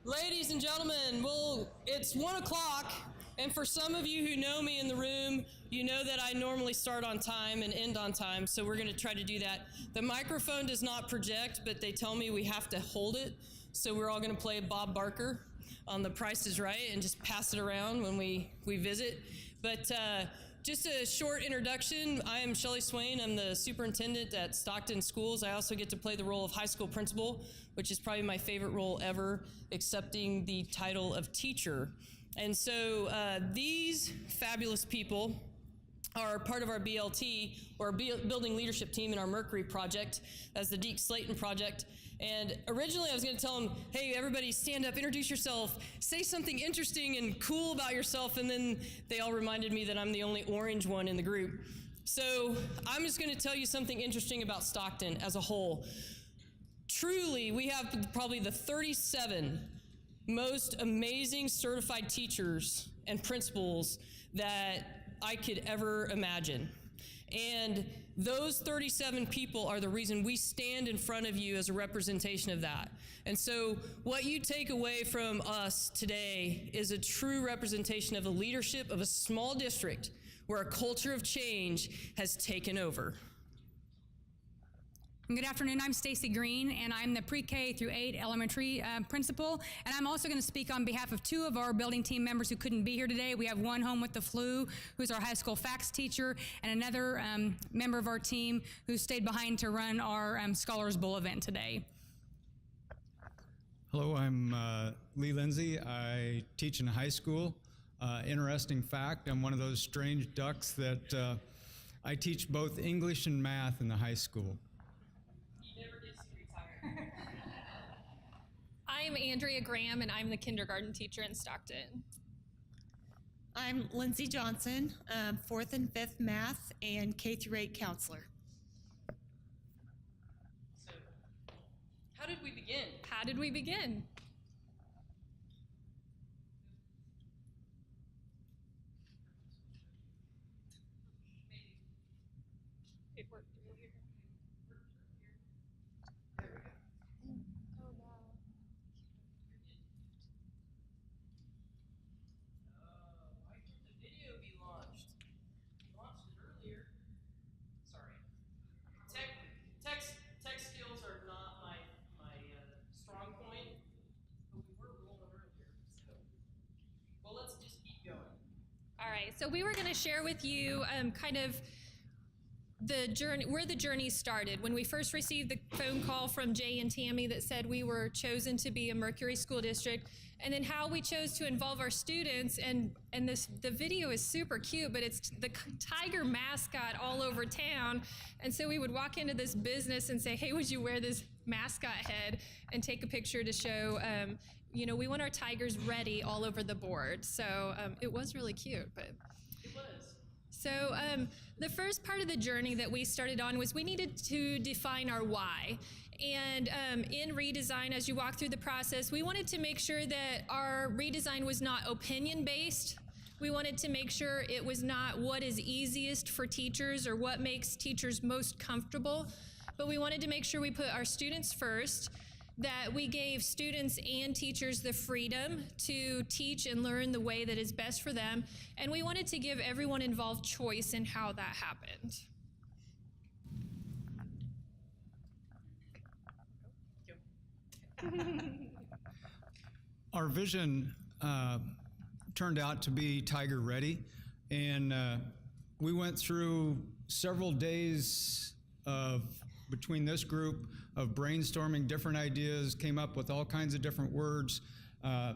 Ladies and gentlemen, well, it's 1 o'clock, and for some of you who know me in the room, you know that I normally start on time and end on time, so we're going to try to do that. The microphone does not project, but they tell me we have to hold it, so we're all going to play Bob Barker on The Price is Right and just pass it around when we visit. But just a short introduction. I am Shelley Swain. I'm the superintendent at Stockton Schools. I also get to play the role of high school principal, which is probably my favorite role ever, accepting the title of teacher. And so these fabulous people are part of our BLT, or Building Leadership Team, in our Mercury project. That's the Deke Slayton project. And originally I was going to tell them, hey, everybody stand up, introduce yourself, say something interesting and cool about yourself, and then they all reminded me that I'm the only orange one in the group. So I'm just going to tell you something interesting about Stockton as a whole. Truly, we have probably the 37 most amazing certified teachers and principals that I could ever imagine. And those 37 people are the reason we stand in front of you as a representation of that. And so what you take away from us today is a true representation of the leadership of a small district where a culture of change has taken over. Good afternoon, I'm Stacy Green, and I'm the pre-K through 8 elementary principal, and I'm also going to speak on behalf of two of our building team members who couldn't be here today. We have one home with the flu, who's our high school FACS teacher, and another member of our team who stayed behind to run our Scholars Bowl event today. Hello, I'm Lee Lindsay. I teach in high school. Interesting fact, I'm one of those strange ducks that I teach both English and math in the high school. Never gets to retire. I'm Andrea Graham, and I'm the kindergarten teacher in Stockton. I'm Lindsay Johnson, 4th and 5th math and K through 8 counselor. So, how did we begin? How did we begin? Maybe. It worked earlier. There we go. Oh, wow. Why can't the video be launched? We launched it earlier. Sorry. Tech skills are not my strong point, but we were rolling earlier. So, well, let's just keep going. All right, so we were going to share with you kind of the journey, where the journey started. When we first received the phone call from Jay and Tammy that said we were chosen to be a Mercury school district, and then how we chose to involve our students, and the video is super cute, but it's the tiger mascot all over town. And so we would walk into this business and say, hey, would you wear this mascot head, and take a picture to show, we want our tigers ready all over the board. So it was really cute, but It was. so the first part of the journey that we started on was we needed to define our why. And in Redesign, as you walk through the process, we wanted to make sure that our redesign was not opinion-based. We wanted to make sure it was not what is easiest for teachers or what makes teachers most comfortable, but we wanted to make sure we put our students first, that we gave students and teachers the freedom to teach and learn the way that is best for them, and we wanted to give everyone involved choice in how that happened. Our vision turned out to be Tiger Ready, and we went through several days between this group of brainstorming different ideas, came up with all kinds of different words.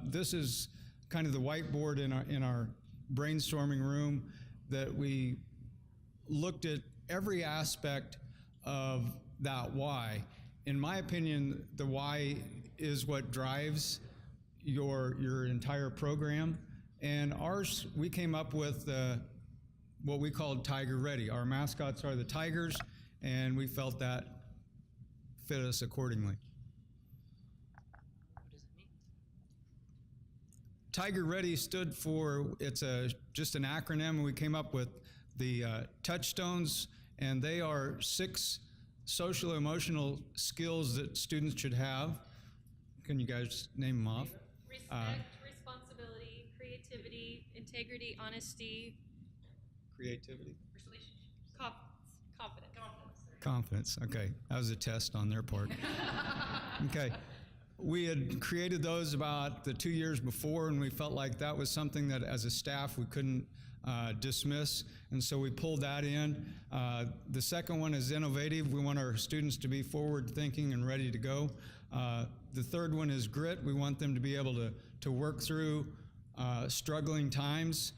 This is kind of the whiteboard in our brainstorming room that we looked at every aspect of that why. In my opinion, the why is what drives your entire program. And ours, we came up with what we called Tiger Ready. Our mascots are the tigers, and we felt that fit us accordingly. What does it mean? Tiger Ready stood for, it's just an acronym, and we came up with the touchstones, and they are 6 social emotional skills that students should have. Can you guys name them off? Respect, responsibility, creativity, integrity, honesty, Creativity. confidence. Confidence. Okay, that was a test on their part. Okay. We had created those about the 2 years before, and we felt like that was something that as a staff we couldn't dismiss, and so we pulled that in. The second one is innovative. We want our students to be forward thinking and ready to go. The third one is grit. We want them to be able to work through struggling times.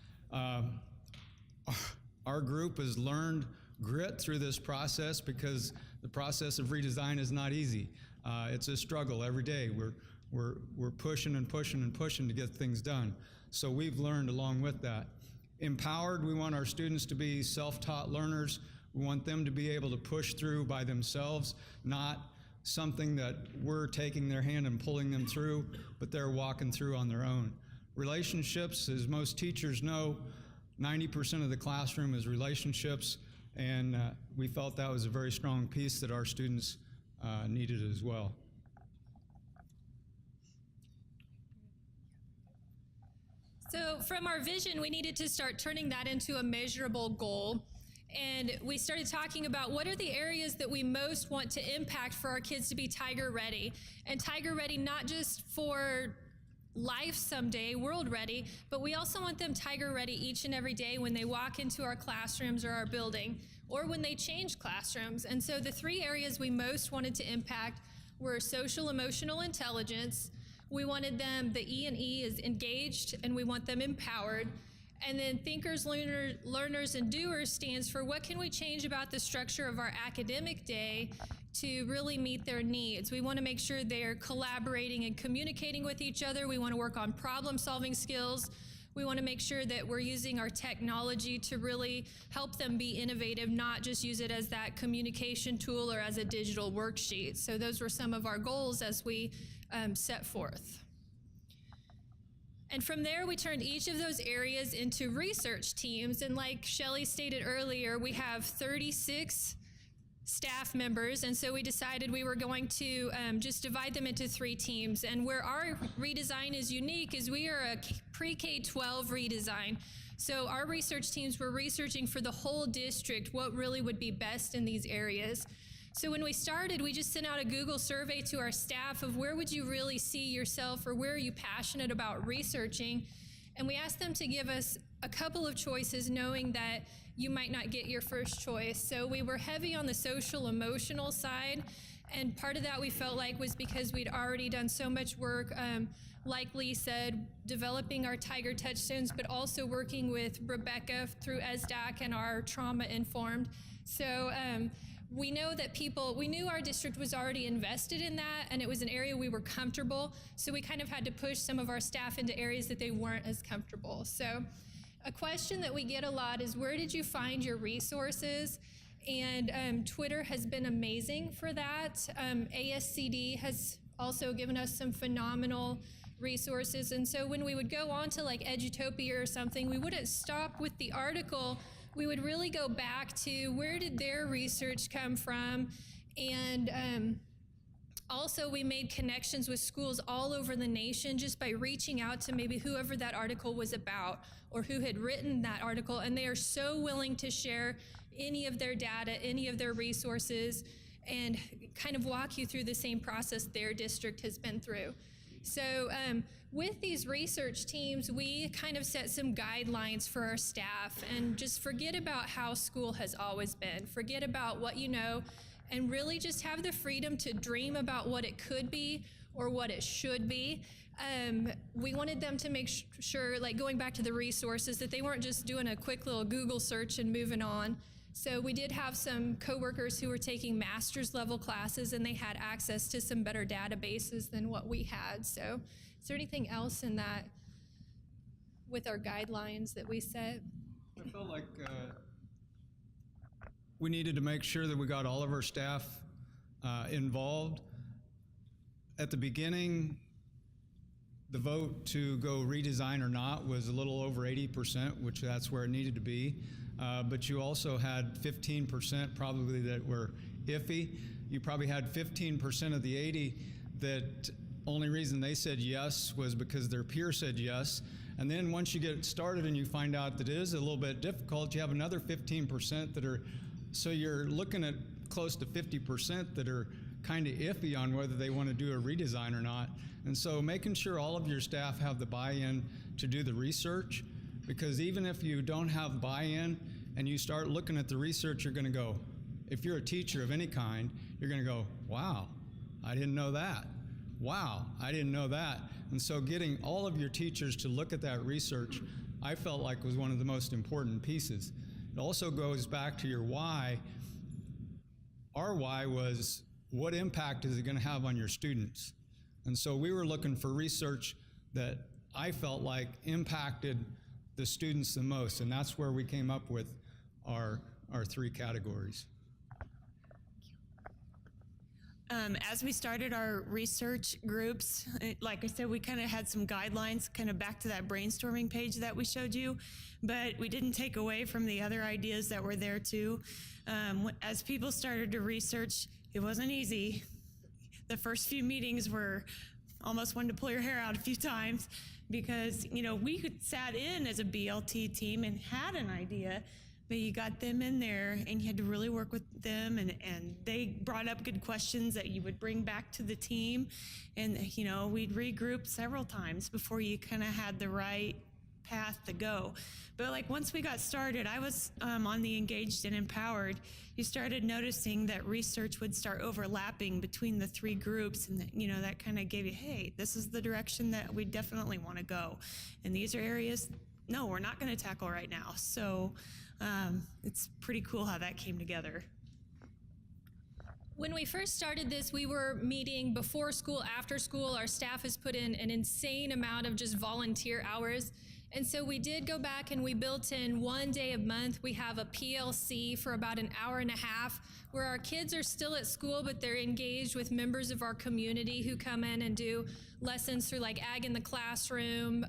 Our group has learned grit through this process because the process of redesign is not easy. It's a struggle every day. We're pushing and pushing and pushing to get things done. So we've learned along with that. Empowered, we want our students to be self-taught learners. We want them to be able to push through by themselves, not something that we're taking their hand and pulling them through, but they're walking through on their own. Relationships, as most teachers know, 90% of the classroom is relationships, and we felt that was a very strong piece that our students needed as well. So from our vision, we needed to start turning that into a measurable goal. And we started talking about what are the areas that we most want to impact for our kids to be Tiger ready. And Tiger ready not just for life someday, world ready, but we also want them Tiger ready each and every day when they walk into our classrooms or our building, or when they change classrooms. And so the three areas we most wanted to impact were social emotional intelligence. We wanted them, the E and E is engaged, and we want them empowered. And then thinkers, learners, and doers stands for what can we change about the structure of our academic day to really meet their needs. We want to make sure they're collaborating and communicating with each other. We want to work on problem-solving skills. We want to make sure that we're using our technology to really help them be innovative, not just use it as that communication tool or as a digital worksheet. So those were some of our goals as we set forth. And from there, we turned each of those areas into research teams. And like Shelley stated earlier, we have 36 staff members. And so we decided we were going to just divide them into 3 teams. And where our redesign is unique is we are a pre-K-12 redesign. So our research teams were researching for the whole district what really would be best in these areas. So when we started, we just sent out a Google survey to our staff of where would you really see yourself, or where are you passionate about researching? And we asked them to give us a couple of choices, knowing that you might not get your first choice. So we were heavy on the social emotional side, and part of that we felt like was because we'd already done so much work, like Lee said, developing our Tiger Touchstones, but also working with Rebecca through SDAC and our Trauma Informed. So we know that we knew our district was already invested in that, and it was an area we were comfortable, so we kind of had to push some of our staff into areas that they weren't as comfortable. So a question that we get a lot is, where did you find your resources? And Twitter has been amazing for that. ASCD has also given us some phenomenal resources, and so when we would go on to like Edutopia or something, we wouldn't stop with the article. We would really go back to where did their research come from, and also we made connections with schools all over the nation just by reaching out to maybe whoever that article was about or who had written that article, and they are so willing to share any of their data, any of their resources, and kind of walk you through the same process their district has been through. So with these research teams, we kind of set some guidelines for our staff, and just forget about how school has always been. Forget about what you know, and really just have the freedom to dream about what it could be or what it should be. We wanted them to make sure, like going back to the resources, that they weren't just doing a quick little Google search and moving on. So we did have some coworkers who were taking master's level classes, and they had access to some better databases than what we had. So is there anything else in that with our guidelines that we set? I felt like we needed to make sure that we got all of our staff involved. At the beginning, the vote to go redesign or not was a little over 80%, which that's where it needed to be. But you also had 15% probably that were iffy. You probably had 15% of the 80 that only reason they said yes was because their peer said yes. And then once you get started and you find out that it is a little bit difficult, you have another 15% that are, so you're looking at close to 50% that are kind of iffy on whether they want to do a redesign or not. And so making sure all of your staff have the buy-in to do the research, because even if you don't have buy-in and you start looking at the research, you're going to go, if you're a teacher of any kind, you're going to go, wow, I didn't know that. Wow, I didn't know that. And so getting all of your teachers to look at that research, I felt like was one of the most important pieces. It also goes back to your why. Our why was, what impact is it going to have on your students? And so we were looking for research that I felt like impacted the students the most, and that's where we came up with our 3 categories. As we started our research groups, like I said, we kind of had some guidelines, kind of back to that brainstorming page that we showed you, but we didn't take away from the other ideas that were there too. As people started to research, it wasn't easy. The first few meetings were almost wanted to pull your hair out a few times, because, you know, we sat in as a BLT team and had an idea, but you got them in there and you had to really work with them, and they brought up good questions that you would bring back to the team. And, you know, we'd regroup several times before you kind of had the right path to go. But like once we got started, I was on the engaged and empowered. You started noticing that research would start overlapping between the 3 groups, and that, you know, that kind of gave you, hey, this is the direction that we definitely want to go, and these are areas, no, we're not going to tackle right now. So it's pretty cool how that came together. When we first started this, we were meeting before school, after school. Our staff has put in an insane amount of just volunteer hours. And so we did go back and we built in 1 day a month. We have a PLC for about an hour and a half where our kids are still at school, but they're engaged with members of our community who come in and do lessons through like Ag in the Classroom.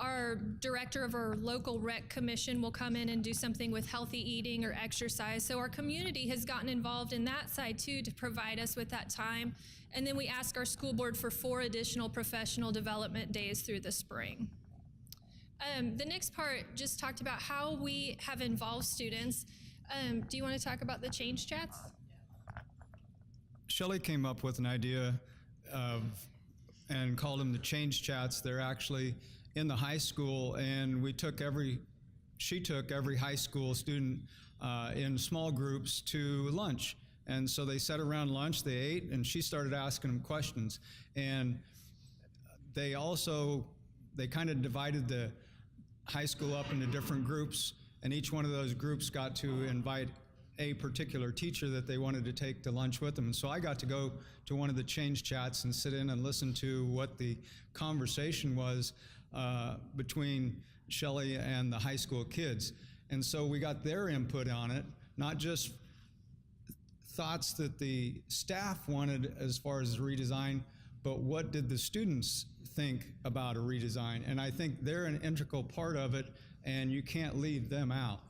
Our director of our local rec commission will come in and do something with healthy eating or exercise. So our community has gotten involved in that side too to provide us with that time. And then we ask our school board for 4 additional professional development days through the spring. The next part just talked about how we have involved students. Do you want to talk about the change chats? Shelley came up with an idea and called them the change chats. They're actually in the high school, and she took every high school student in small groups to lunch. And so they sat around lunch, they ate, and she started asking them questions. And they kind of divided the high school up into different groups, and each one of those groups got to invite a particular teacher that they wanted to take to lunch with them. And so I got to go to one of the change chats and sit in and listen to what the conversation was between Shelley and the high school kids. And so we got their input on it, not just thoughts that the staff wanted as far as redesign, but what did the students think about a redesign? And I think they're an integral part of it, and you can't leave them out.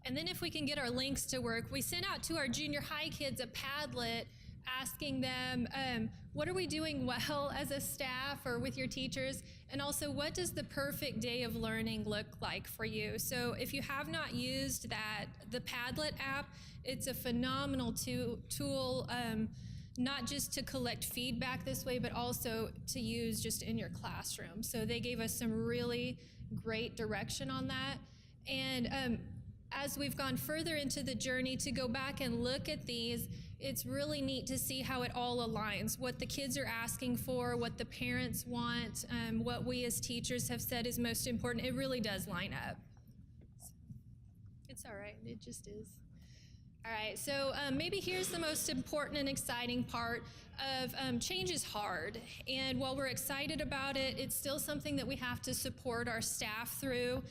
And then if we can get our links to work, we sent out to our junior high kids a Padlet asking them, what are we doing well as a staff or with your teachers? And also, what does the perfect day of learning look like for you? So if you have not used that, the Padlet app, it's a phenomenal tool, not just to collect feedback this way, but also to use just in your classroom. So they gave us some really great direction on that. And as we've gone further into the journey to go back and look at these, it's really neat to see how it all aligns, what the kids are asking for, what the parents want, what we as teachers have said is most important. It really does line up. It's all right, it just is. All right, so maybe here's the most important and exciting part of change is hard. And while we're excited about it, it's still something that we have to support our staff through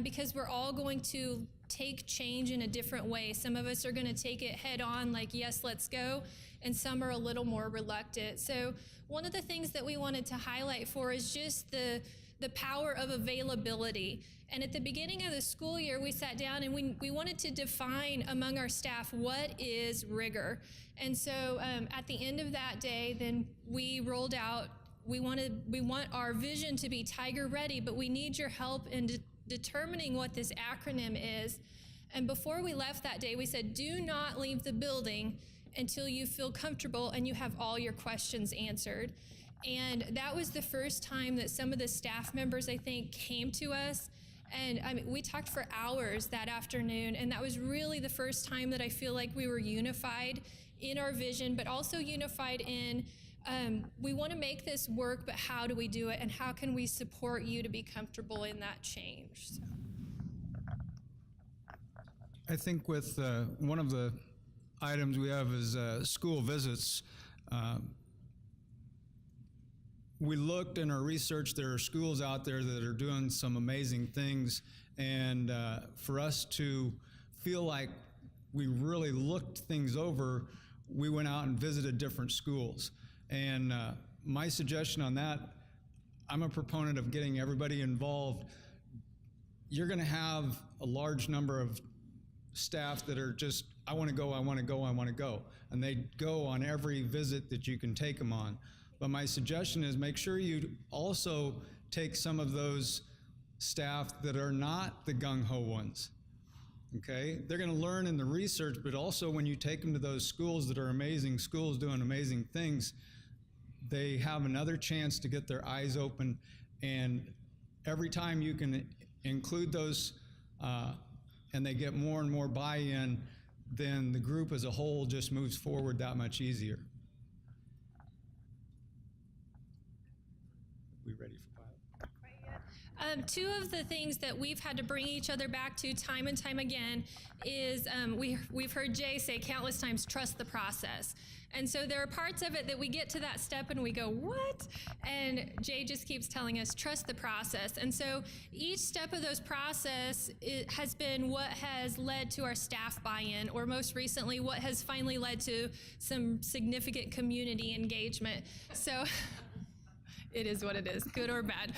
because we're all going to take change in a different way. Some of us are going to take it head on, like, yes, let's go, and some are a little more reluctant. So one of the things that we wanted to highlight for is just the the power of availability. And at the beginning of the school year, we sat down and we wanted to define among our staff what is rigor. And so at the end of that day, then we rolled out, we want our vision to be Tiger Ready, but we need your help in determining what this acronym is. And before we left that day, we said, do not leave the building until you feel comfortable and you have all your questions answered. And that was the first time that some of the staff members, I think, came to us. And I mean, we talked for hours that afternoon, and that was really the first time that I feel like we were unified in our vision, but also unified in we want to make this work, but how do we do it, and how can we support you to be comfortable in that change? So. I think with one of the items we have is school visits. We looked in our research, there are schools out there that are doing some amazing things, and for us to feel like we really looked things over, we went out and visited different schools. And my suggestion on that, I'm a proponent of getting everybody involved. You're going to have a large number of staff that are just, I want to go, I want to go, I want to go. And they go on every visit that you can take them on. But my suggestion is make sure you also take some of those staff that are not the gung-ho ones. Okay? They're going to learn in the research, but also when you take them to those schools that are amazing schools doing amazing things, they have another chance to get their eyes open. And every time you can include those and they get more and more buy-in, then the group as a whole just moves forward that much easier. We ready for pilot? Two of the things that we've had to bring each other back to time and time again is we've heard Jay say countless times, trust the process. And so there are parts of it that we get to that step and we go, what? And Jay just keeps telling us, trust the process. And so each step of those process has been what has led to our staff buy-in, or most recently, what has finally led to some significant community engagement. So it is what it is, good or bad.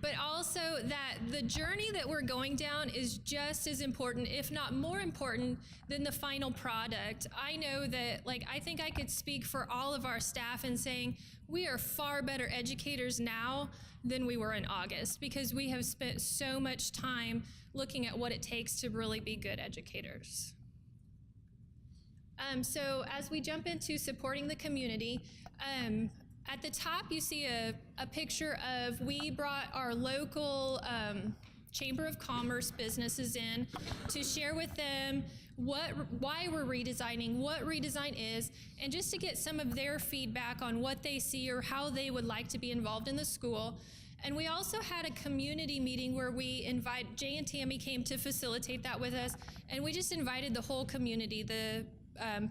But also that the journey that we're going down is just as important, if not more important, than the final product. I know that, I think I could speak for all of our staff in saying we are far better educators now than we were in August, because we have spent so much time looking at what it takes to really be good educators. So as we jump into supporting the community, at the top, you see a picture of, we brought our local Chamber of Commerce businesses in to share with them why we're redesigning, what redesign is, and just to get some of their feedback on what they see or how they would like to be involved in the school. And we also had a community meeting where Jay and Tammy came to facilitate that with us, and we just invited the whole community, the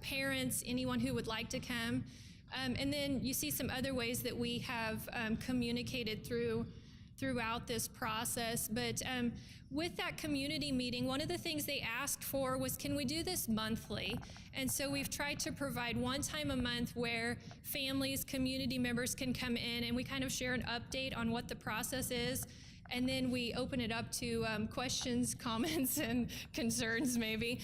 parents, anyone who would like to come. And then you see some other ways that we have communicated throughout this process. But with that community meeting, one of the things they asked for was, can we do this monthly? And so we've tried to provide one time a month where families, community members can come in and we kind of share an update on what the process is. And then we open it up to questions, comments, and concerns maybe.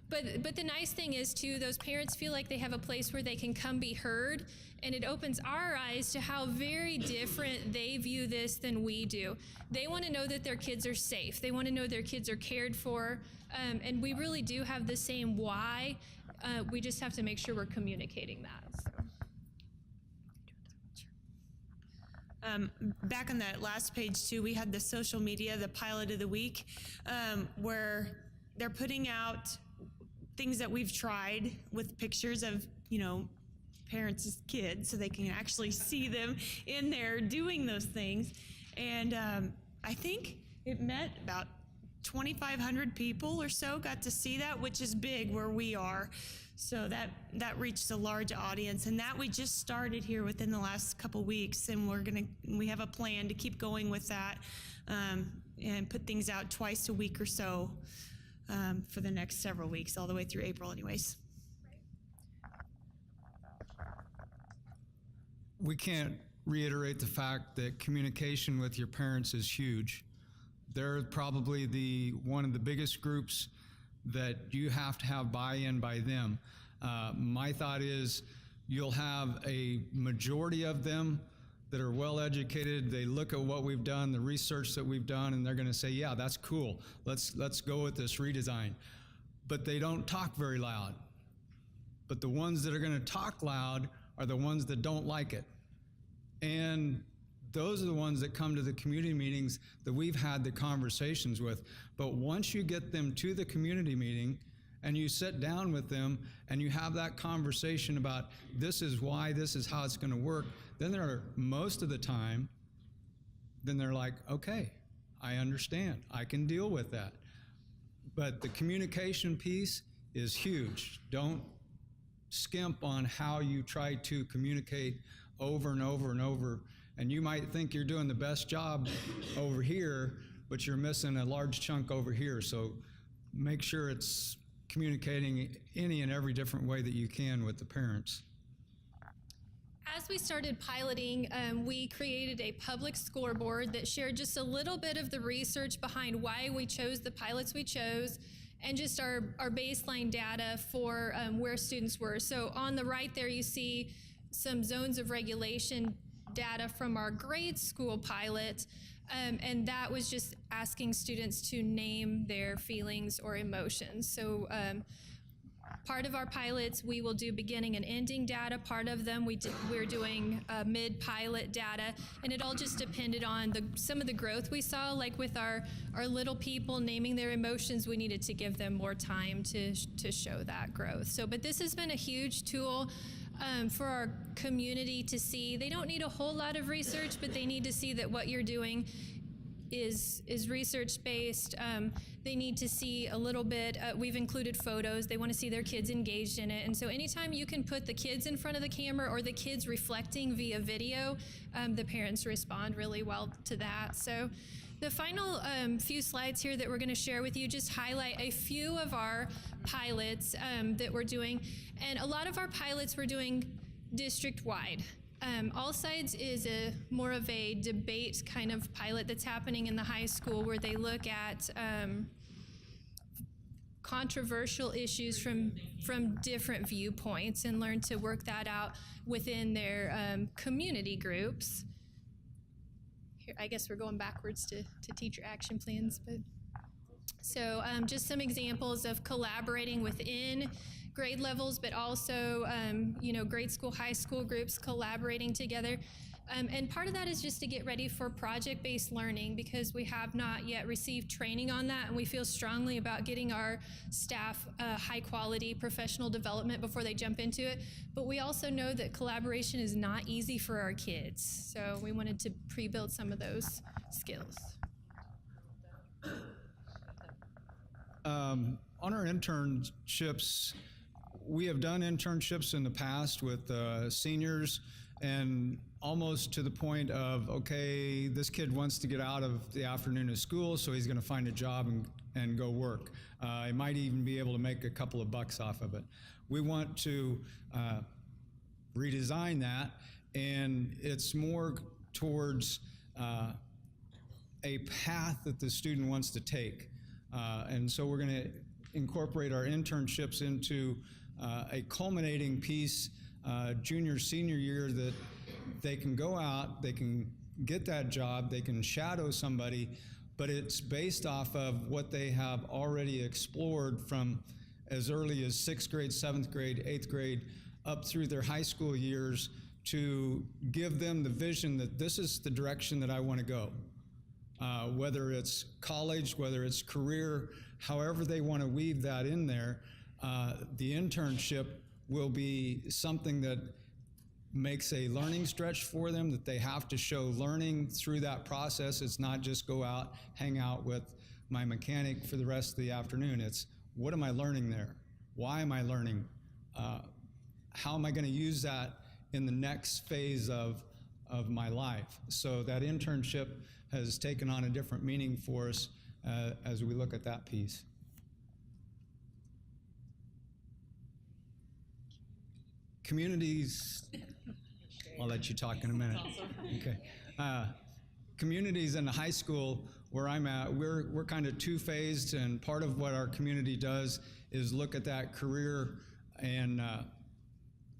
But the nice thing is too, those parents feel like they have a place where they can come be heard, and it opens our eyes to how very different they view this than we do. They want to know that their kids are safe. They want to know their kids are cared for, and we really do have the same why. We just have to make sure we're communicating that. So. Back on that last page too, we had the social media, the pilot of the week, where they're putting out things that we've tried with pictures of, parents' kids, so they can actually see them in there doing those things. And I think it met about 2,500 people or so got to see that, which is big where we are. So that reached a large audience, and that we just started here within the last couple weeks, and we have a plan to keep going with that and put things out twice a week or so for the next several weeks, all the way through April anyways. We can't reiterate the fact that communication with your parents is huge. They're probably one of the biggest groups that you have to have buy-in by them. My thought is you'll have a majority of them that are well educated. They look at what we've done, the research that we've done, and they're going to say, yeah, that's cool. Let's go with this redesign. But they don't talk very loud. But the ones that are going to talk loud are the ones that don't like it. And those are the ones that come to the community meetings that we've had the conversations with. But once you get them to the community meeting and you sit down with them and you have that conversation about this is why, this is how it's going to work, then most of the time, then they're like, okay, I understand. I can deal with that. But the communication piece is huge. Don't skimp on how you try to communicate over and over and over. And you might think you're doing the best job over here, but you're missing a large chunk over here. So make sure it's communicating any and every different way that you can with the parents. As we started piloting, we created a public scoreboard that shared just a little bit of the research behind why we chose the pilots we chose, and just our baseline data for where students were. So on the right there, you see some zones of regulation data from our grade school pilot, and that was just asking students to name their feelings or emotions. So part of our pilots, we will do beginning and ending data. Part of them, we're doing mid-pilot data, and it all just depended on some of the growth we saw. Like with our little people naming their emotions, we needed to give them more time to show that growth. So, but this has been a huge tool for our community to see. They don't need a whole lot of research, but they need to see that what you're doing is research-based. They need to see a little bit, we've included photos. They want to see their kids engaged in it. And so anytime you can put the kids in front of the camera or the kids reflecting via video, the parents respond really well to that. So the final few slides here that we're going to share with you just highlight a few of our pilots that we're doing. And a lot of our pilots we're doing district-wide. All Sides is more of a debate kind of pilot that's happening in the high school, where they look at controversial issues from different viewpoints and learn to work that out within their community groups. Here, I guess we're going backwards to teacher action plans, but so just some examples of collaborating within grade levels, but also, grade school, high school groups collaborating together. And part of that is just to get ready for project-based learning, because we have not yet received training on that, and we feel strongly about getting our staff high-quality professional development before they jump into it. But we also know that collaboration is not easy for our kids, so we wanted to pre-build some of those skills. On our internships, we have done internships in the past with seniors, and almost to the point of, okay, this kid wants to get out of the afternoon of school, so he's going to find a job and go work. He might even be able to make a couple of bucks off of it. We want to redesign that, and it's more towards a path that the student wants to take. And so we're going to incorporate our internships into a culminating piece junior, senior year, that they can go out, they can get that job, they can shadow somebody, but it's based off of what they have already explored from as early as 6th grade, 7th grade, 8th grade, up through their high school years, to give them the vision that this is the direction that I want to go. Whether it's college, whether it's career, however they want to weave that in there, the internship will be something that makes a learning stretch for them, that they have to show learning through that process. It's not just go out, hang out with my mechanic for the rest of the afternoon. It's, what am I learning there? Why am I learning? How am I going to use that in the next phase of my life? So that internship has taken on a different meaning for us as we look at that piece. Communities, I'll let you talk in a minute. Okay. Communities in the high school where I'm at, we're kind of two-phased, and part of what our community does is look at that career and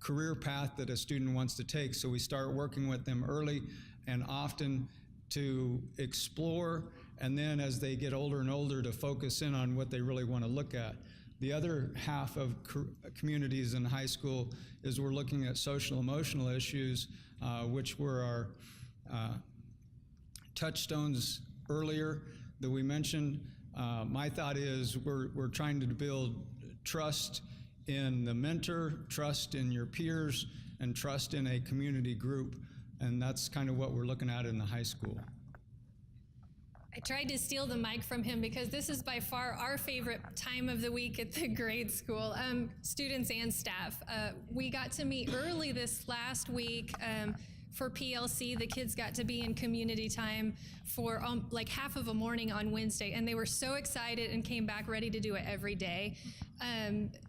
career path that a student wants to take. So we start working with them early and often to explore, and then as they get older and older, to focus in on what they really want to look at. The other half of communities in high school is we're looking at social emotional issues, which were our touchstones earlier that we mentioned. My thought is we're trying to build trust in the mentor, trust in your peers, and trust in a community group. And that's kind of what we're looking at in the high school. I tried to steal the mic from him because this is by far our favorite time of the week at the grade school, students and staff. We got to meet early this last week for PLC. The kids got to be in community time for like half of a morning on Wednesday, and they were so excited and came back ready to do it every day.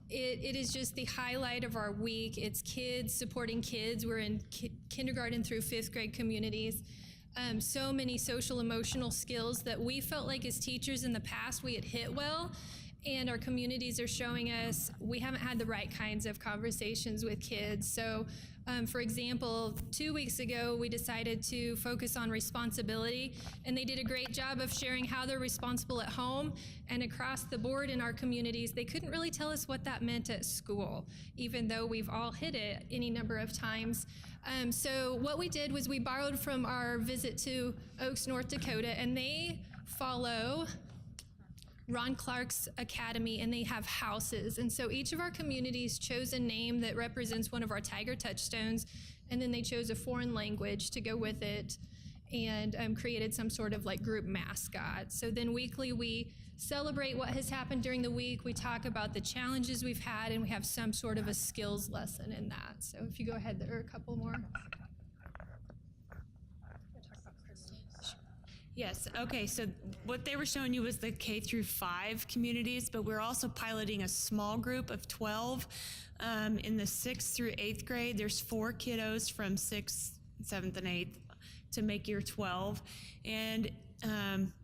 It is just the highlight of our week. It's kids supporting kids. We're in kindergarten through 5th grade communities. So many social emotional skills that we felt like as teachers in the past we had hit well, and our communities are showing us we haven't had the right kinds of conversations with kids. So for example, 2 weeks ago we decided to focus on responsibility, and they did a great job of sharing how they're responsible at home, and across the board in our communities they couldn't really tell us what that meant at school, even though we've all hit it any number of times. So what we did was we borrowed from our visit to Oaks, North Dakota, and they follow Ron Clark's Academy, and they have houses. And so each of our communities chose a name that represents one of our Tiger Touchstones, and then they chose a foreign language to go with it, and created some sort of like group mascot. So then weekly we celebrate what has happened during the week, we talk about the challenges we've had, and we have some sort of a skills lesson in that. So if you go ahead, there are a couple more. Yes, okay, so what they were showing you was the K through 5 communities, but we're also piloting a small group of 12 in the 6th through 8th grade. There's 4 kiddos from 6th, 7th, and 8th to make year 12. And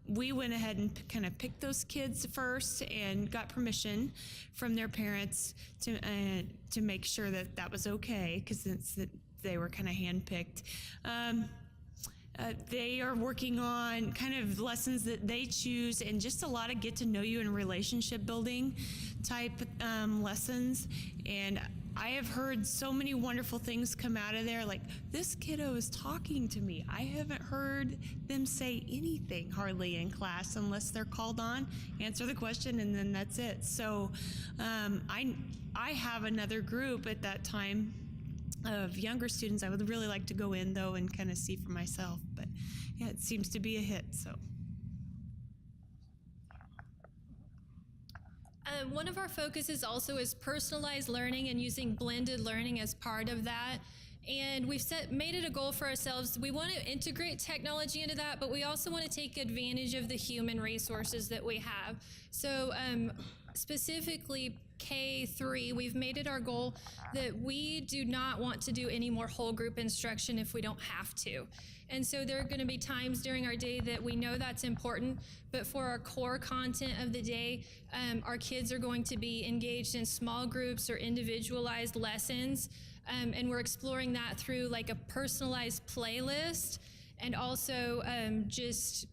we went ahead and kind of picked those kids first and got permission from their parents to make sure that that was okay, because they were kind of handpicked. They are working on kind of lessons that they choose, and just a lot of get to know you and relationship building type lessons. And I have heard so many wonderful things come out of there, like, this kiddo is talking to me. I haven't heard them say anything hardly in class unless they're called on, answer the question, and then that's it. So I have another group at that time of younger students. I would really like to go in though and kind of see for myself, but yeah, it seems to be a hit. So one of our focuses also is personalized learning and using blended learning as part of that. And we've made it a goal for ourselves. We want to integrate technology into that, but we also want to take advantage of the human resources that we have. So specifically K3, we've made it our goal that we do not want to do any more whole group instruction if we don't have to. And so there are going to be times during our day that we know that's important, but for our core content of the day, our kids are going to be engaged in small groups or individualized lessons, and we're exploring that through like a personalized playlist, and also just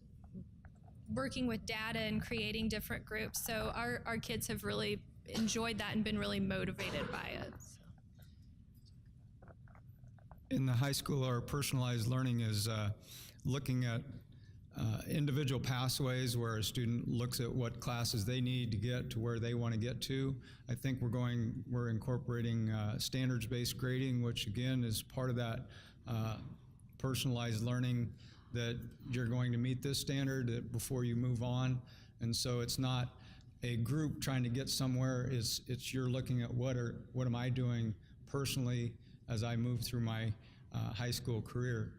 working with data and creating different groups. So our kids have really enjoyed that and been really motivated by it. In the high school, our personalized learning is looking at individual pathways where a student looks at what classes they need to get to where they want to get to. I think we're incorporating standards-based grading, which again is part of that personalized learning, that you're going to meet this standard before you move on. And so it's not a group trying to get somewhere, it's you're looking at what am I doing personally as I move through my high school career.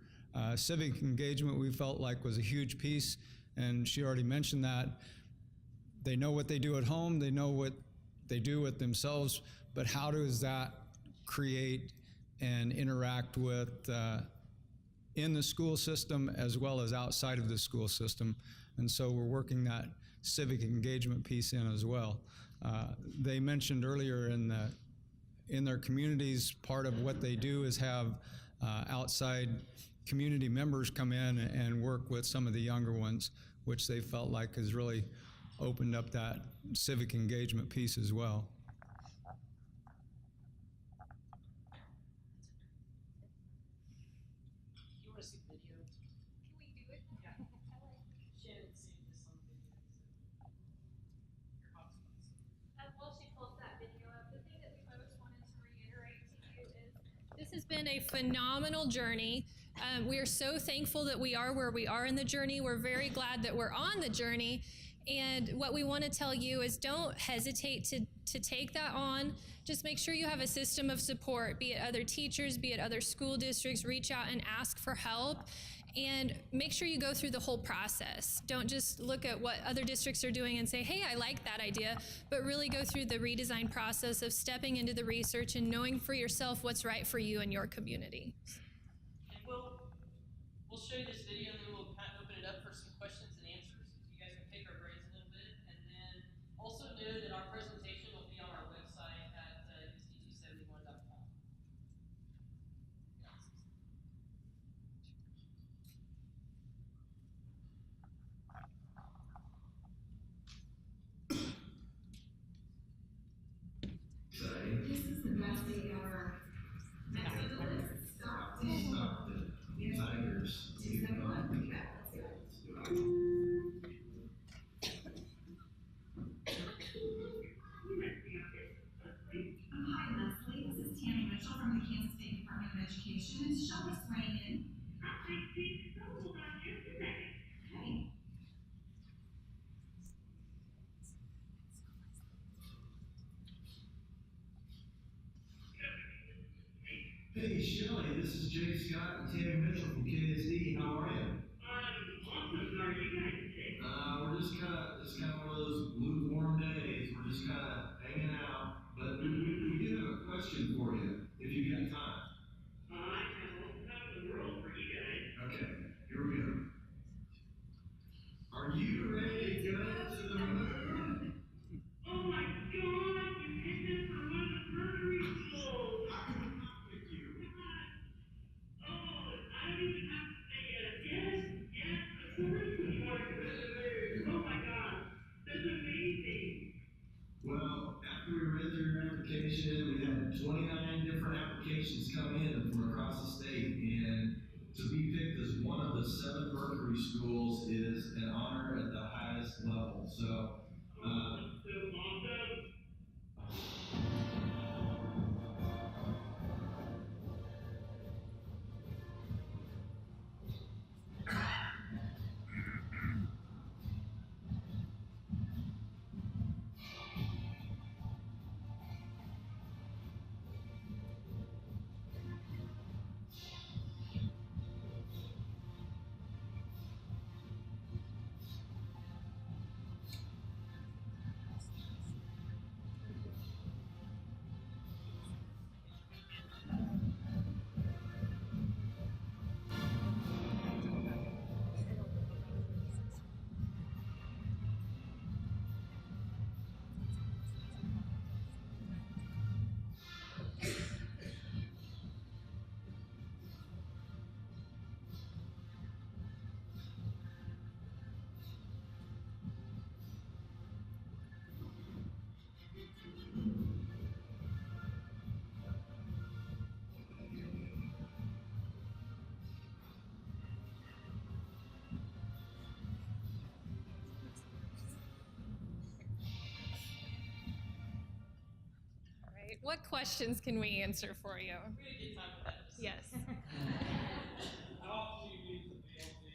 Civic engagement we felt like was a huge piece, and she already mentioned that. They know what they do at home, they know what they do with themselves, but how does that create and interact with in the school system as well as outside of the school system. And so we're working that civic engagement piece in as well. They mentioned earlier in their communities, part of what they do is have outside community members come in and work with some of the younger ones, which they felt like has really opened up that civic engagement piece as well. You want to see the video? Can we do it? Yeah. Shannon saved this on video. Your hotspots. While she pulls that video up, the thing that we most wanted to reiterate to you is this has been a phenomenal journey. We are so thankful that we are where we are in the journey. We're very glad that we're on the journey. And what we want to tell you is don't hesitate to take that on. Just make sure you have a system of support, be it other teachers, be it other school districts. Reach out and ask for help. And make sure you go through the whole process. Don't just look at what other districts are doing and say, hey, I like that idea, but really go through the redesign process of stepping into the research and knowing for yourself what's right for you and your community. And we'll show you this video, and then we'll kind of open it up for some questions and answers. So you guys can pick our brains a little bit. And then also know that our presentation will be on our website at USD271.com. This is the best day ever. Next on the list, Stockton. Tigers. 271. Yeah, let's do it. Hi, Leslie. This is Tammy Mitchell from the Kansas State Department of Education. Is Shelby swaying in? Okay. Hey, Shelly, this is Jay Scott and Tammy Mitchell from KSDE. How are you? Awesome. How are you guys today? We're just kind of one of those lukewarm days. We're just kind of hanging out. But we do have a question for you, if you got time. I have all the time in the world for you guys. Okay, here we go. Are you ready to go to the moon? Oh my God! You picked this for one of the Mercury schools. I could not pick you. Oh, I don't even have to say yes. Of course we want to go to the moon. Oh my God, that's amazing. Well, after we read through your application, we had 29 different applications come in from across the state, and to be picked as one of the 7 Mercury schools is an honor at the highest level. So, That's so awesome. All right, what questions can we answer for you? We're going to get time for that. Yes. How often do you meet the BLT?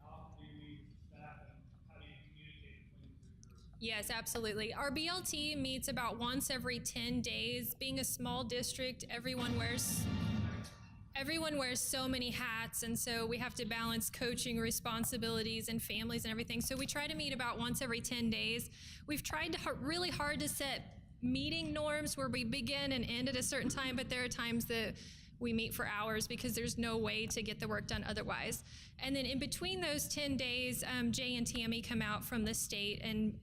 How often do you meet staff? And how do you communicate between the two groups? Yes, absolutely. Our BLT meets about once every 10 days. Being a small district, everyone wears so many hats, and so we have to balance coaching responsibilities and families and everything. So we try to meet about once every 10 days. We've tried really hard to set meeting norms where we begin and end at a certain time, but there are times that we meet for hours because there's no way to get the work done otherwise. And then in between those 10 days, Jay and Tammy come out from the state and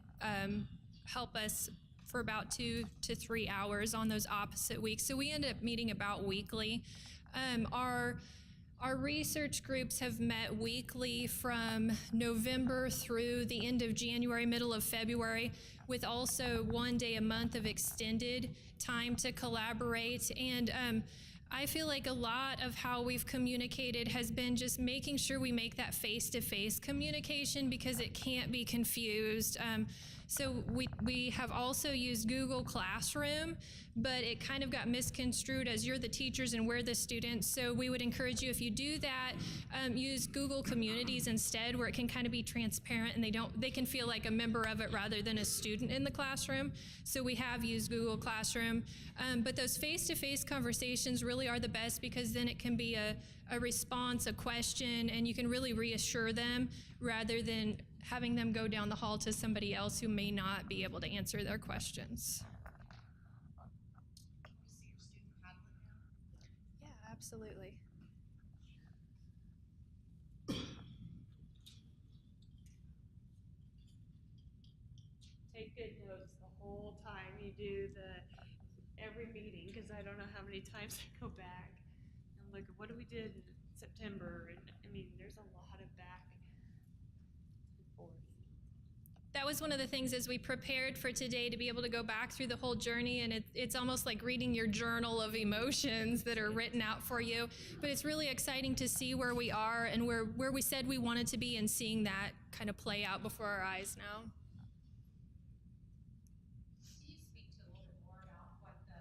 help us for about 2 to 3 hours on those opposite weeks. So we end up meeting about weekly. Our research groups have met weekly from November through the end of January, middle of February, with also 1 day a month of extended time to collaborate. And I feel like a lot of how we've communicated has been just making sure we make that face-to-face communication because it can't be confused. So we have also used Google Classroom, but it kind of got misconstrued as you're the teachers and we're the students. So we would encourage you, if you do that, use Google Communities instead, where it can kind of be transparent and they can feel like a member of it rather than a student in the classroom. So we have used Google Classroom, but those face-to-face conversations really are the best because then it can be a response, a question, and you can really reassure them rather than having them go down the hall to somebody else who may not be able to answer their questions. Yeah, absolutely. Take good notes the whole time you do every meeting, because I don't know how many times I go back and look at what we did in September, and I mean, there's a lot of back and forth. That was one of the things as we prepared for today to be able to go back through the whole journey, and it's almost like reading your journal of emotions that are written out for you. But it's really exciting to see where we are and where we said we wanted to be and seeing that kind of play out before our eyes now. Can you speak to a little bit more about what the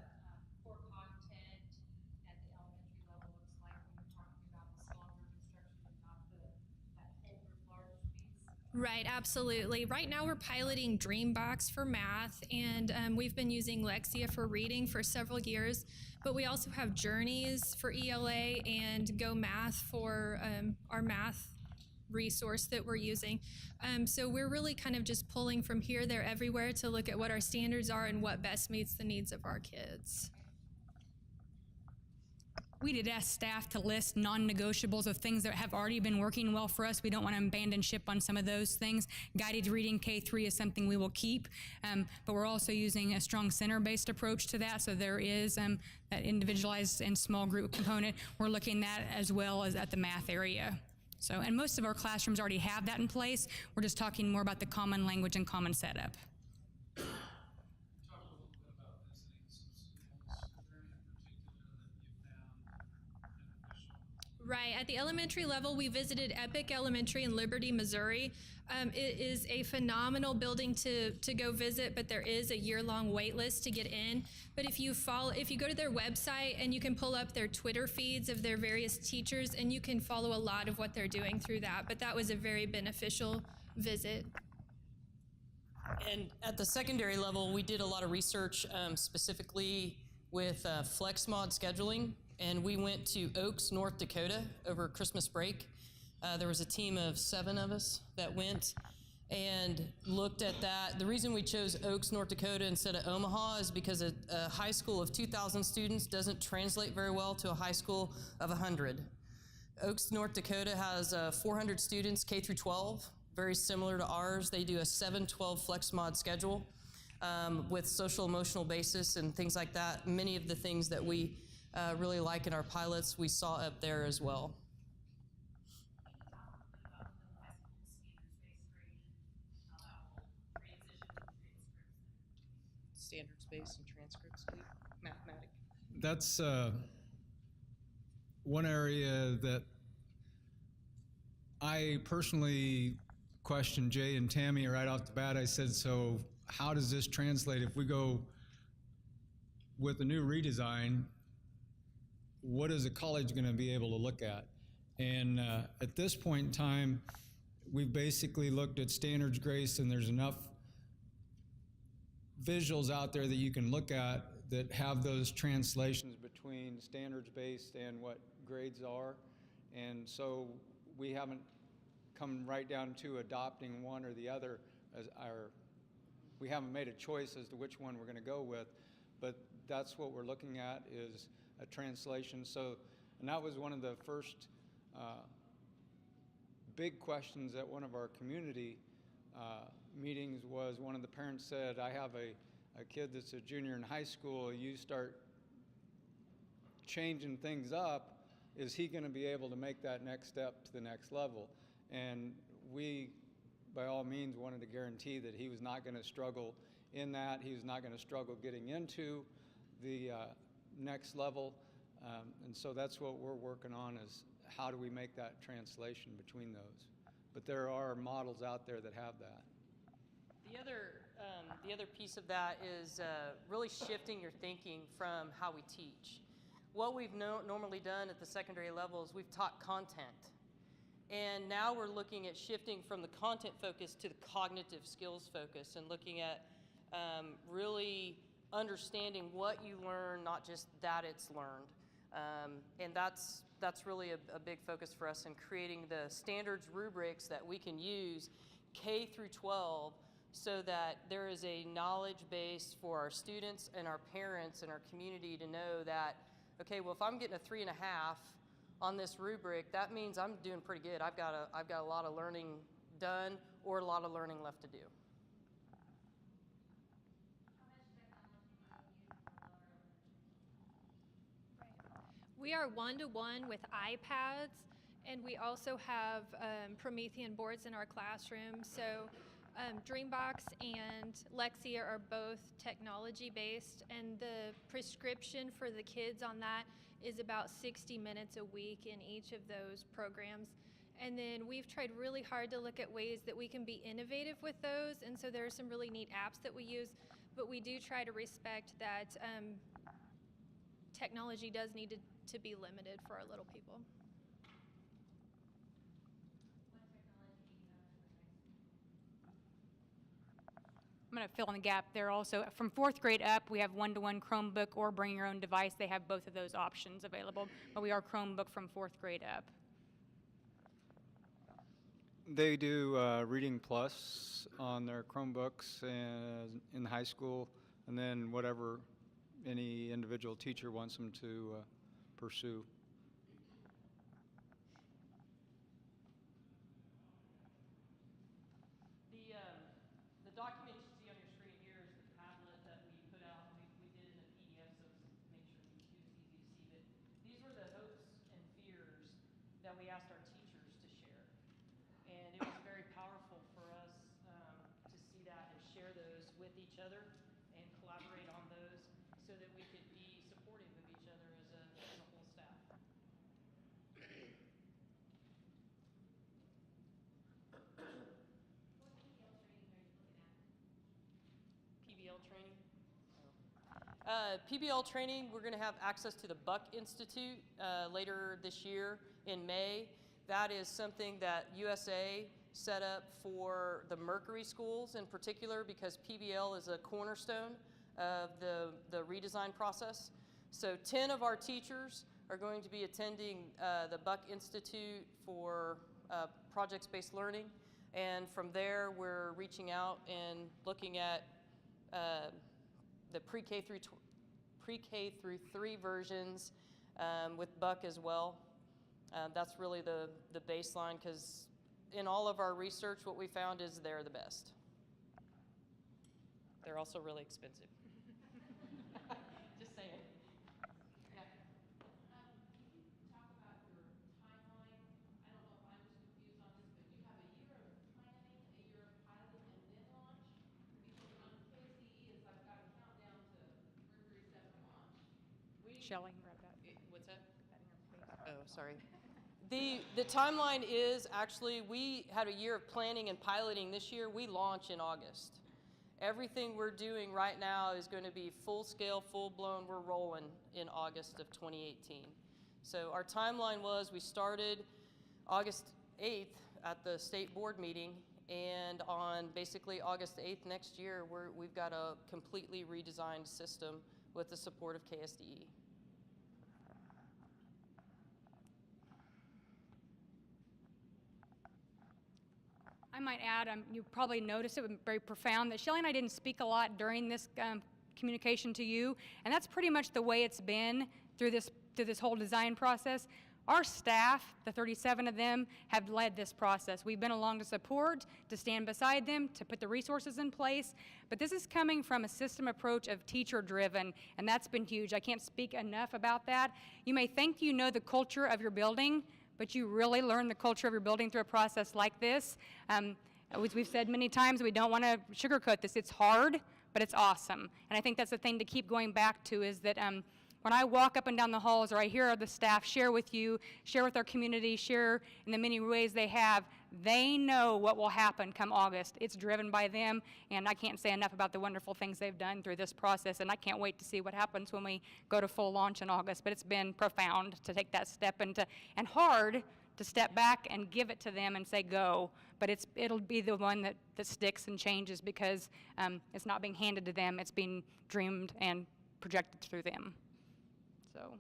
core content at the elementary level looks like when you're talking about the smaller instruction and not that whole group large piece? Right, absolutely. Right now we're piloting Dreambox for math, and we've been using Lexia for reading for several years, but we also have Journeys for ELA and Go Math for our math resource that we're using. So we're really kind of just pulling from here, there, everywhere to look at what our standards are and what best meets the needs of our kids. We did ask staff to list non-negotiables of things that have already been working well for us. We don't want to abandon ship on some of those things. Guided reading K-3 is something we will keep, but we're also using a strong center-based approach to that, so there is that individualized and small group component. We're looking at as well as at the math area. So, and most of our classrooms already have that in place. We're just talking more about the common language and common setup. Right, at the elementary level, we visited Epic Elementary in Liberty, Missouri. It is a phenomenal building to go visit, but there is a year-long wait list to get in. But if you go to their website, and you can pull up their Twitter feeds of their various teachers, and you can follow a lot of what they're doing through that. But that was a very beneficial visit. And at the secondary level, we did a lot of research specifically with flex mod scheduling, and we went to Oaks, North Dakota over Christmas break. There was a team of 7 of us that went and looked at that. The reason we chose Oaks, North Dakota instead of Omaha is because a high school of 2,000 students doesn't translate very well to a high school of 100. Oaks, North Dakota has 400 students, K through 12, very similar to ours. They do a 7-12 flex mod schedule with social emotional basis and things like that. Many of the things that we really like in our pilots, we saw up there as well. Standards-based and transcripts, mathematics. That's one area that I personally questioned Jay and Tammy right off the bat. I said, so how does this translate if we go with a new redesign? What is a college going to be able to look at? And at this point in time, we've basically looked at standards grace, and there's enough visuals out there that you can look at that have those translations between standards-based and what grades are. And so we haven't come right down to adopting one or the other as we haven't made a choice as to which one we're going to go with, but that's what we're looking at is a translation. So, and that was one of the first big questions at one of our community meetings. Was one of the parents said, I have a kid that's a junior in high school. You start changing things up, is he going to be able to make that next step to the next level? And we, by all means, wanted to guarantee that he was not going to struggle in that. He was not going to struggle getting into the next level. And so that's what we're working on, is how do we make that translation between those? But there are models out there that have that. The other piece of that is really shifting your thinking from how we teach. What we've normally done at the secondary level is we've taught content. And now we're looking at shifting from the content focus to the cognitive skills focus, and looking at really understanding what you learn, not just that it's learned. And that's really a big focus for us in creating the standards rubrics that we can use K through 12, so that there is a knowledge base for our students and our parents and our community to know that, okay, well, if I'm getting a 3.5 on this rubric, that means I'm doing pretty good. I've got a lot of learning done, or a lot of learning left to do. We are one-to-one with iPads, and we also have Promethean boards in our classroom. So Dreambox and Lexia are both technology-based, and the prescription for the kids on that is about 60 minutes a week in each of those programs. And then we've tried really hard to look at ways that we can be innovative with those, and so there are some really neat apps that we use, but we do try to respect that technology does need to be limited for our little people. I'm going to fill in the gap there also. From 4th grade up, we have one-to-one Chromebook or bring your own device. They have both of those options available, but we are Chromebook from 4th grade up. They do Reading Plus on their Chromebooks in high school, and then whatever any individual teacher wants them to pursue. The document you see on your screen here is the Padlet that we put out. We did it in a PDF, so make sure it was easy to see. But these were the hopes and fears that we asked our teachers to share. And it was very powerful for us to see that and share those with each other and collaborate on those, so that we could be supportive of each other as a whole staff. PBL training? PBL training, we're going to have access to the Buck Institute later this year in May. That is something that USA set up for the Mercury schools in particular, because PBL is a cornerstone of the redesign process. So 10 of our teachers are going to be attending the Buck Institute for projects-based learning. And from there, we're reaching out and looking at the pre-K through 3 versions with Buck as well. That's really the baseline, because in all of our research, what we found is they're the best. They're also really expensive. Just saying. Yeah. Can you talk about your timeline? I don't know if I'm just confused on this, but you have a year of planning, a year of piloting, and then launch? Because on KSDE, it's like got a countdown to Mercury 7 launch. Shelley, grab that. What's that? That in your face. Oh, sorry. The timeline is actually, we had a year of planning and piloting this year. We launch in August. Everything we're doing right now is going to be full scale, full blown. We're rolling in August of 2018. So our timeline was, we started August 8th at the state board meeting, and on basically August 8th next year, we've got a completely redesigned system with the support of KSDE. I might add, you probably noticed it was very profound that Shelley and I didn't speak a lot during this communication to you, and that's pretty much the way it's been through this whole design process. Our staff, the 37 of them, have led this process. We've been along to support, to stand beside them, to put the resources in place, but this is coming from a system approach of teacher-driven, and that's been huge. I can't speak enough about that. You may think you know the culture of your building, but you really learn the culture of your building through a process like this. As we've said many times, we don't want to sugarcoat this. It's hard, but it's awesome. And I think that's the thing to keep going back to, is that when I walk up and down the halls, or I hear the staff share with you, share with our community, share in the many ways they have, they know what will happen come August. It's driven by them, and I can't say enough about the wonderful things they've done through this process, and I can't wait to see what happens when we go to full launch in August. But it's been profound to take that step, and hard to step back and give it to them and say go, but it'll be the one that sticks and changes, because it's not being handed to them, it's being dreamed and projected through them. So,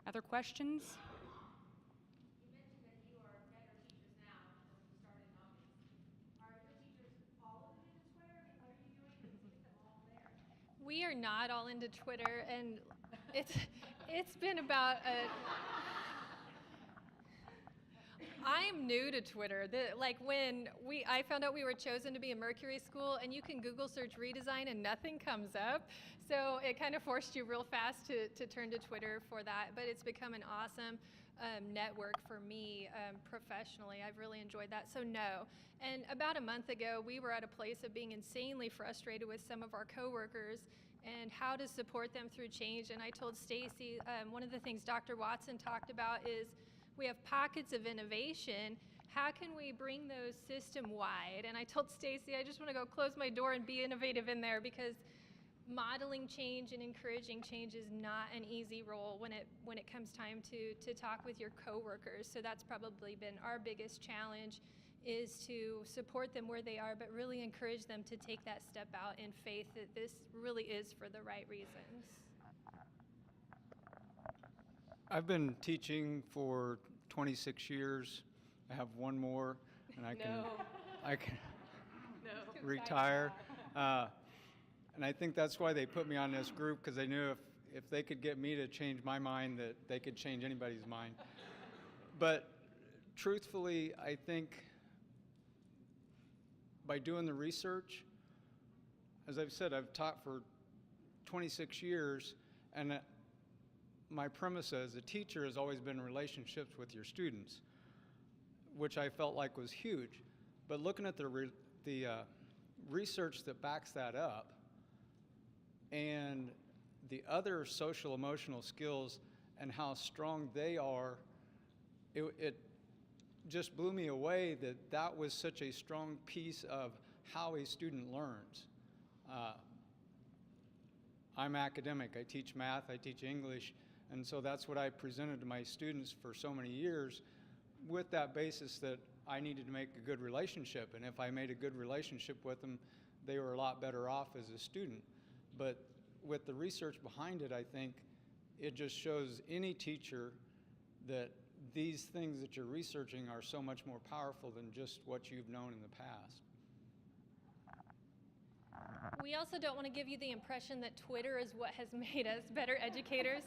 other questions? You mentioned that you are better teachers now than you started in August. Are your teachers all of them into Twitter? I mean, what are you doing to get them all there? We are not all into Twitter, and it's been about I'm new to Twitter. When I found out we were chosen to be a Mercury school, and you can Google search Redesign and nothing comes up. So it kind of forced you real fast to turn to Twitter for that. But it's become an awesome network for me professionally. I've really enjoyed that. So no. And about a month ago, we were at a place of being insanely frustrated with some of our coworkers and how to support them through change. And I told Stacy, one of the things Dr. Watson talked about is, we have pockets of innovation. How can we bring those system-wide? And I told Stacy, I just want to go close my door and be innovative in there, because modeling change and encouraging change is not an easy role when it comes time to talk with your coworkers. So that's probably been our biggest challenge, is to support them where they are, but really encourage them to take that step out in faith that this really is for the right reasons. I've been teaching for 26 years. I have one more, and I can retire. And I think that's why they put me on this group, because they knew if they could get me to change my mind, that they could change anybody's mind. But truthfully, I think by doing the research, as I've said, I've taught for 26 years, and my premise as a teacher has always been relationships with your students, which I felt like was huge. But looking at the research that backs that up, and the other social emotional skills and how strong they are, it just blew me away that was such a strong piece of how a student learns. I'm academic. I teach math, I teach English, and so that's what I presented to my students for so many years, with that basis that I needed to make a good relationship. And if I made a good relationship with them, they were a lot better off as a student. But with the research behind it, I think it just shows any teacher that these things that you're researching are so much more powerful than just what you've known in the past. We also don't want to give you the impression that Twitter is what has made us better educators.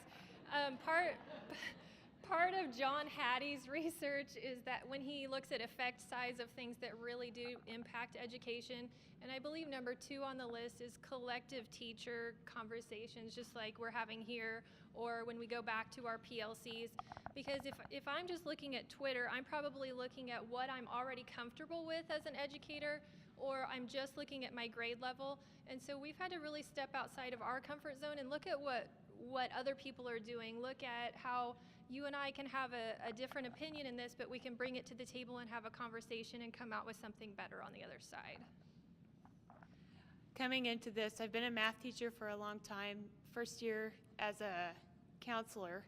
Part of John Hattie's research is that when he looks at effect size of things that really do impact education, and I believe number 2 on the list is collective teacher conversations, just like we're having here, or when we go back to our PLCs. Because if I'm just looking at Twitter, I'm probably looking at what I'm already comfortable with as an educator, or I'm just looking at my grade level. And so we've had to really step outside of our comfort zone and look at what other people are doing. Look at how you and I can have a different opinion in this, but we can bring it to the table and have a conversation and come out with something better on the other side. Coming into this, I've been a math teacher for a long time, first year as a counselor,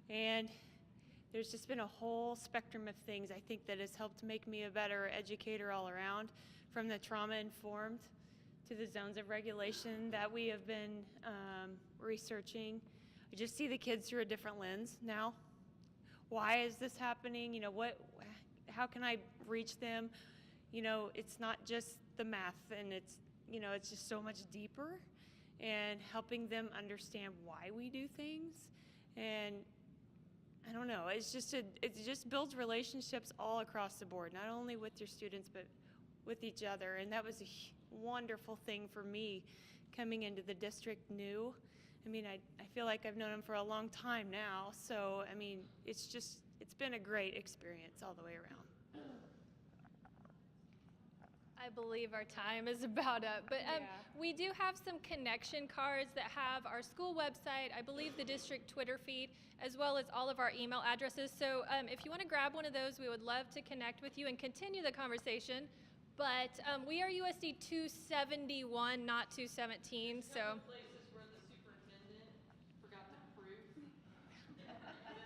and there's just been a whole spectrum of things I think that has helped make me a better educator all around, from the trauma-informed to the zones of regulation that we have been researching. I just see the kids through a different lens now. Why is this happening? You know, how can I reach them? You know, it's not just the math, and you know, it's just so much deeper, and helping them understand why we do things. And I don't know, it just builds relationships all across the board, not only with your students, but with each other. And that was a wonderful thing for me coming into the district new. I mean, I feel like I've known them for a long time now. So, I mean, it's been a great experience all the way around. I believe our time is about up, but we do have some connection cards that have our school website, I believe the district Twitter feed, as well as all of our email addresses. So if you want to grab one of those, we would love to connect with you and continue the conversation. But we are USD 271, not 217. So. Places where the superintendent forgot to proof the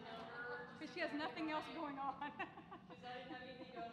number. Because she has nothing else going on. Because I didn't have anything else